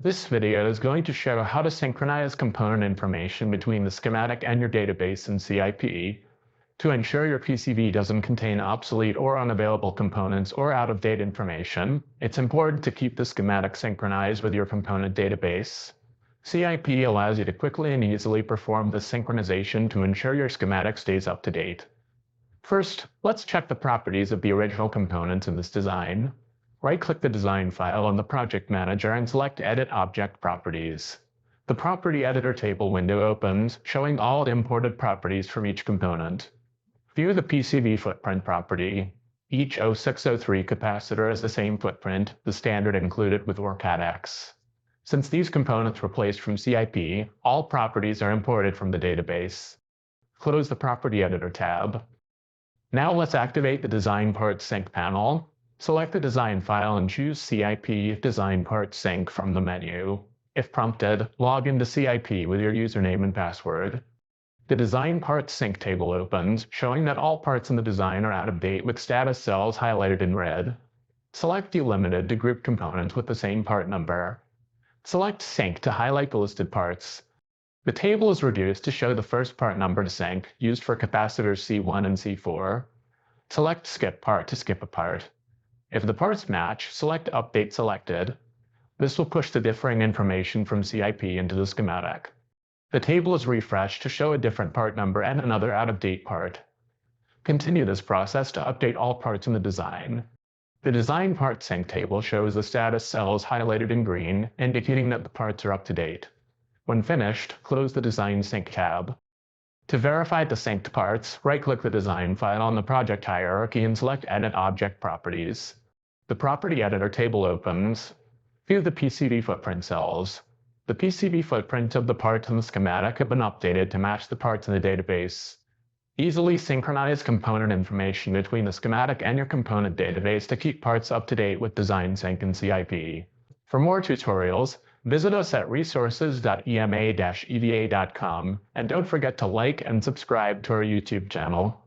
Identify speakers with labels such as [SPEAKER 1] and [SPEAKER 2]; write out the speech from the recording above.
[SPEAKER 1] This video is going to show how to synchronize component information between the schematic and your database in CIP to ensure your PCB doesn't contain obsolete or unavailable components or out-of-date information. It's important to keep the schematic synchronized with your component database. CIP allows you to quickly and easily perform this synchronization to ensure your schematic stays up to date. First, let's check the properties of the original components in this design. Right-click the design file on the Project Manager and select Edit Object Properties. The Property Editor table window opens, showing all imported properties from each component. View the PCB footprint property. Each 0603 capacitor has the same footprint, the standard included with OrCAD X. Since these components were placed from CIP, all properties are imported from the database. Close the Property Editor tab. Now let's activate the Design Parts Sync panel. Select the design file and choose CIP Design Parts Sync from the menu. If prompted, log into CIP with your username and password. The Design Parts Sync table opens, showing that all parts in the design are out of date with status cells highlighted in red. Select Delimited to group components with the same part number. Select Sync to highlight the listed parts. The table is reduced to show the first part number to sync, used for capacitors C1 and C4. Select Skip Part to skip a part. If the parts match, select Update Selected. This will push the differing information from CIP into the schematic. The table is refreshed to show a different part number and another out-of-date part. Continue this process to update all parts in the design. The Design Part Sync table shows the status cells highlighted in green, indicating that the parts are up to date. When finished, close the Design Sync tab. To verify the synced parts, right-click the design file on the project hierarchy and select Edit Object Properties. The Property Editor table opens. View the PCB footprint cells. The PCB footprint of the parts in the schematic have been updated to match the parts in the database. Easily synchronize component information between the schematic and your component database to keep parts up to date with Design Sync and CIP. For more tutorials, visit us at resources.ema-eva.com, and don't forget to like and subscribe to our YouTube channel.